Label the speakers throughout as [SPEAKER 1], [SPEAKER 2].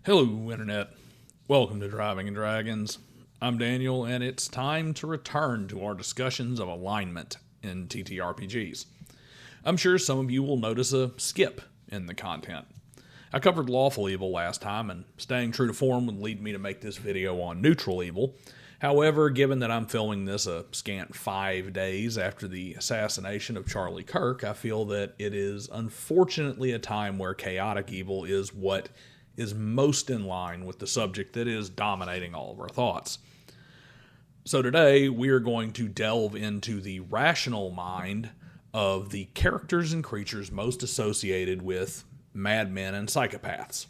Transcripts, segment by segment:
[SPEAKER 1] Hello, Internet. Welcome to Driving and Dragons. I'm Daniel, and it's time to return to our discussions of alignment in TTRPGs. I'm sure some of you will notice a skip in the content. I covered lawful evil last time, and staying true to form would lead me to make this video on neutral evil. However, given that I'm filming this a scant 5 days after the assassination of Charlie Kirk, I feel that it is unfortunately a time where chaotic evil is what is most in line with the subject that is dominating all of our thoughts. So today, we are going to delve into the rational mind of the characters and creatures most associated with madmen and psychopaths.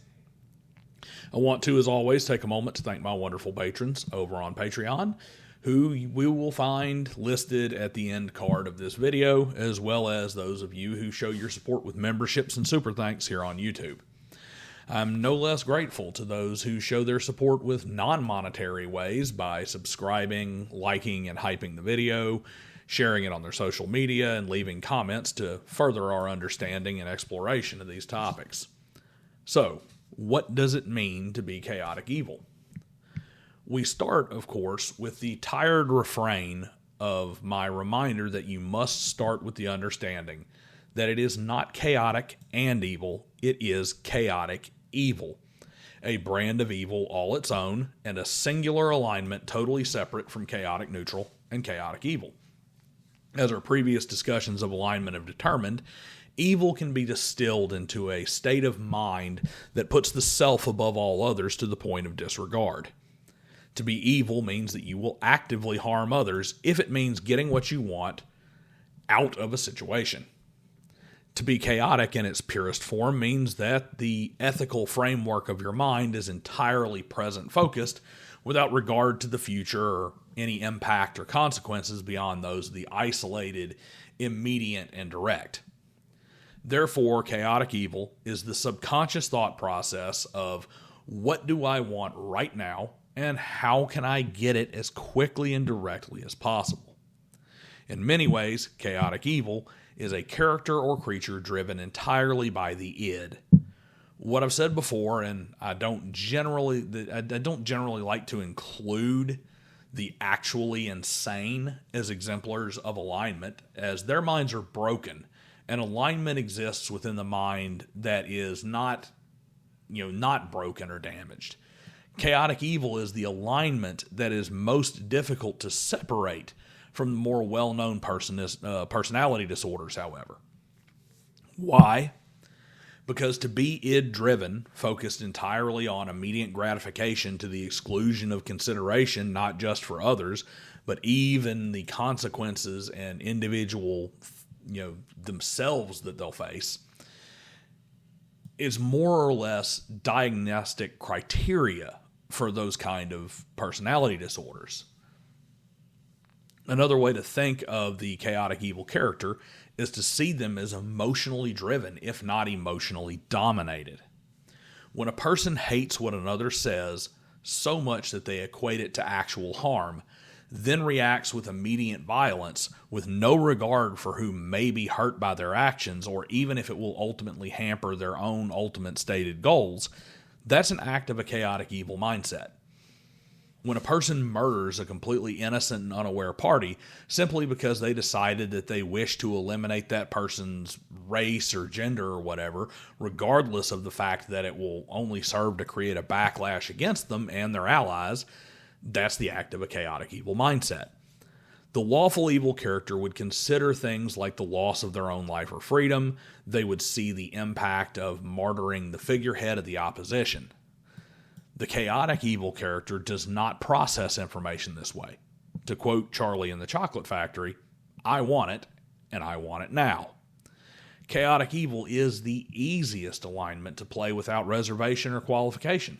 [SPEAKER 1] I want to, as always, take a moment to thank my wonderful patrons over on Patreon, who we will find listed at the end card of this video, as well as those of you who show your support with memberships and super thanks here on YouTube. I'm no less grateful to those who show their support with non-monetary ways by subscribing, liking, and hyping the video, sharing it on their social media, and leaving comments to further our understanding and exploration of these topics. So, what does it mean to be chaotic evil? We start, of course, with the tired refrain of my reminder that you must start with the understanding that it is not chaotic and evil, it is chaotic evil. A brand of evil all its own, and a singular alignment totally separate from chaotic neutral and chaotic evil. As our previous discussions of alignment have determined, evil can be distilled into a state of mind that puts the self above all others to the point of disregard. To be evil means that you will actively harm others if it means getting what you want out of a situation. To be chaotic in its purest form means that the ethical framework of your mind is entirely present-focused without regard to the future or any impact or consequences beyond those of the isolated, immediate, and direct. Therefore, chaotic evil is the subconscious thought process of what do I want right now and how can I get it as quickly and directly as possible. In many ways, chaotic evil is a character or creature driven entirely by the id. What I've said before, and I don't generally like to include the actually insane as exemplars of alignment, as their minds are broken, and alignment exists within the mind that is not broken or damaged. Chaotic evil is the alignment that is most difficult to separate from the more well-known personality disorders, however. Why? Because to be id-driven, focused entirely on immediate gratification to the exclusion of consideration not just for others, but even the consequences and individual, themselves that they'll face, is more or less diagnostic criteria for those kind of personality disorders. Another way to think of the chaotic evil character is to see them as emotionally driven, if not emotionally dominated. When a person hates what another says so much that they equate it to actual harm, then reacts with immediate violence with no regard for who may be hurt by their actions or even if it will ultimately hamper their own ultimate stated goals, that's an act of a chaotic evil mindset. When a person murders a completely innocent and unaware party simply because they decided that they wish to eliminate that person's race or gender or whatever, regardless of the fact that it will only serve to create a backlash against them and their allies, that's the act of a chaotic evil mindset. The lawful evil character would consider things like the loss of their own life or freedom. They would see the impact of martyring the figurehead of the opposition. The chaotic evil character does not process information this way. To quote Charlie in the Chocolate Factory, I want it, and I want it now. Chaotic evil is the easiest alignment to play without reservation or qualification.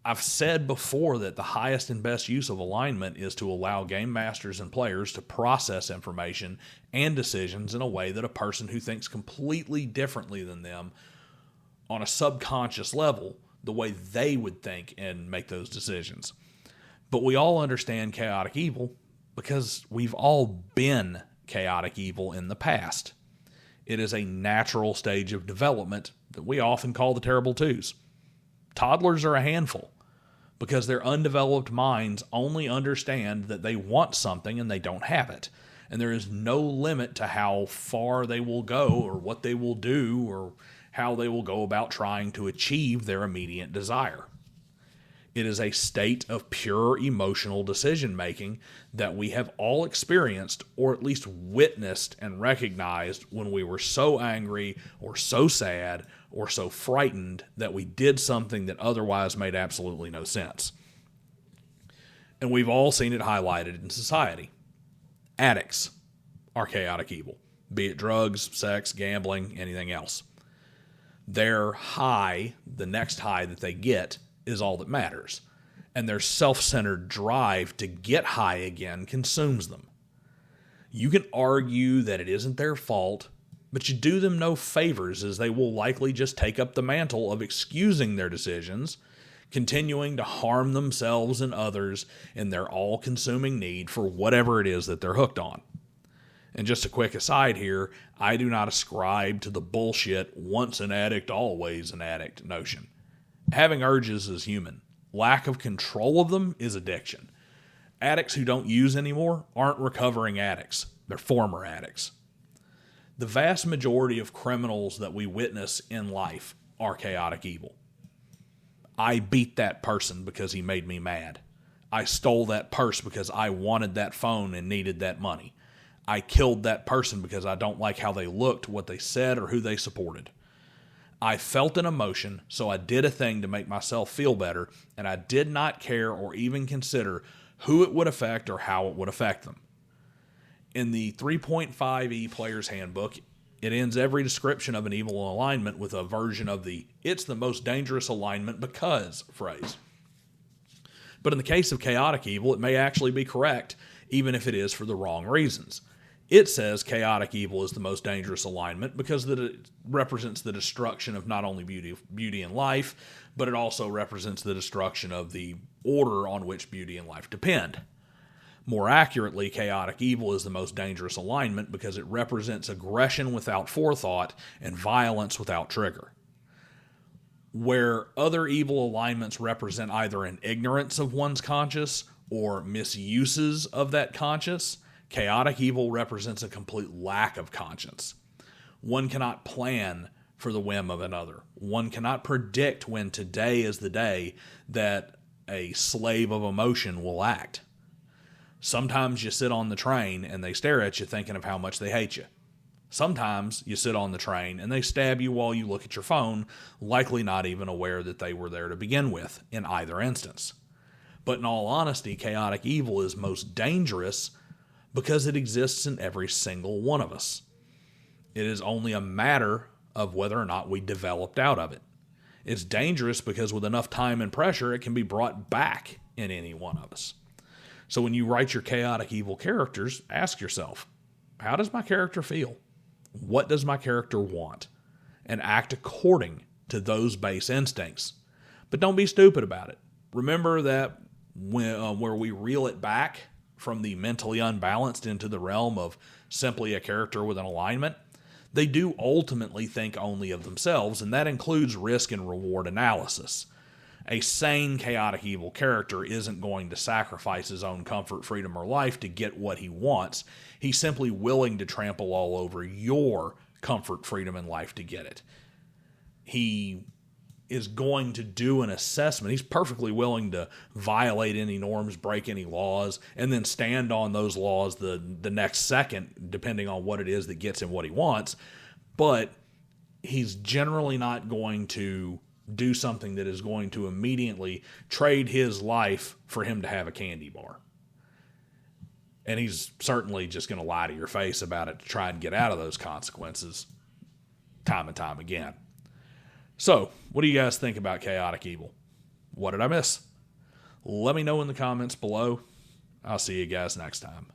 [SPEAKER 1] I've said before that the highest and best use of alignment is to allow game masters and players to process information and decisions in a way that a person who thinks completely differently than them on a subconscious level, the way they would think and make those decisions. But we all understand chaotic evil because we've all been chaotic evil in the past. It is a natural stage of development that we often call the terrible twos. Toddlers are a handful because their undeveloped minds only understand that they want something and they don't have it. And there is no limit to how far they will go or what they will do or how they will go about trying to achieve their immediate desire. It is a state of pure emotional decision-making that we have all experienced or at least witnessed and recognized when we were so angry or so sad or so frightened that we did something that otherwise made absolutely no sense. And we've all seen it highlighted in society. Addicts are chaotic evil, be it drugs, sex, gambling, anything else. Their high, the next high that they get, is all that matters. And their self-centered drive to get high again consumes them. You can argue that it isn't their fault, but you do them no favors as they will likely just take up the mantle of excusing their decisions, continuing to harm themselves and others in their all-consuming need for whatever it is that they're hooked on. And just a quick aside here, I do not ascribe to the bullshit once an addict, always an addict notion. Having urges is human. Lack of control of them is addiction. Addicts who don't use anymore aren't recovering addicts. They're former addicts. The vast majority of criminals that we witness in life are chaotic evil. I beat that person because he made me mad. I stole that purse because I wanted that phone and needed that money. I killed that person because I don't like how they looked, what they said, or who they supported. I felt an emotion, so I did a thing to make myself feel better, and I did not care or even consider who it would affect or how it would affect them. In the 3.5e Player's Handbook, it ends every description of an evil alignment with a version of the "it's the most dangerous alignment because" phrase. But in the case of chaotic evil, it may actually be correct, even if it is for the wrong reasons. It says chaotic evil is the most dangerous alignment because it represents the destruction of not only beauty and life, but it also represents the destruction of the order on which beauty and life depend. More accurately, chaotic evil is the most dangerous alignment because it represents aggression without forethought and violence without trigger. Where other evil alignments represent either an ignorance of one's conscience or misuses of that conscience, chaotic evil represents a complete lack of conscience. One cannot plan for the whim of another. One cannot predict when today is the day that a slave of emotion will act. Sometimes you sit on the train and they stare at you thinking of how much they hate you. Sometimes you sit on the train and they stab you while you look at your phone, likely not even aware that they were there to begin with, in either instance. But in all honesty, chaotic evil is most dangerous because it exists in every single one of us. It is only a matter of whether or not we developed out of it. It's dangerous because with enough time and pressure, it can be brought back in any one of us. So when you write your chaotic evil characters, ask yourself, how does my character feel? What does my character want? And act according to those base instincts. But don't be stupid about it. Remember that where we reel it back from the mentally unbalanced into the realm of simply a character with an alignment, they do ultimately think only of themselves, and that includes risk and reward analysis. A sane, chaotic evil character isn't going to sacrifice his own comfort, freedom, or life to get what he wants. He's simply willing to trample all over your comfort, freedom, and life to get it. He is going to do an assessment. He's perfectly willing to violate any norms, break any laws, and then stand on those laws the next second, depending on what it is that gets him what he wants. But he's generally not going to do something that is going to immediately trade his life for him to have a candy bar. And he's certainly just going to lie to your face about it to try and get out of those consequences time and time again. So, what do you guys think about chaotic evil? What did I miss? Let me know in the comments below. I'll see you guys next time.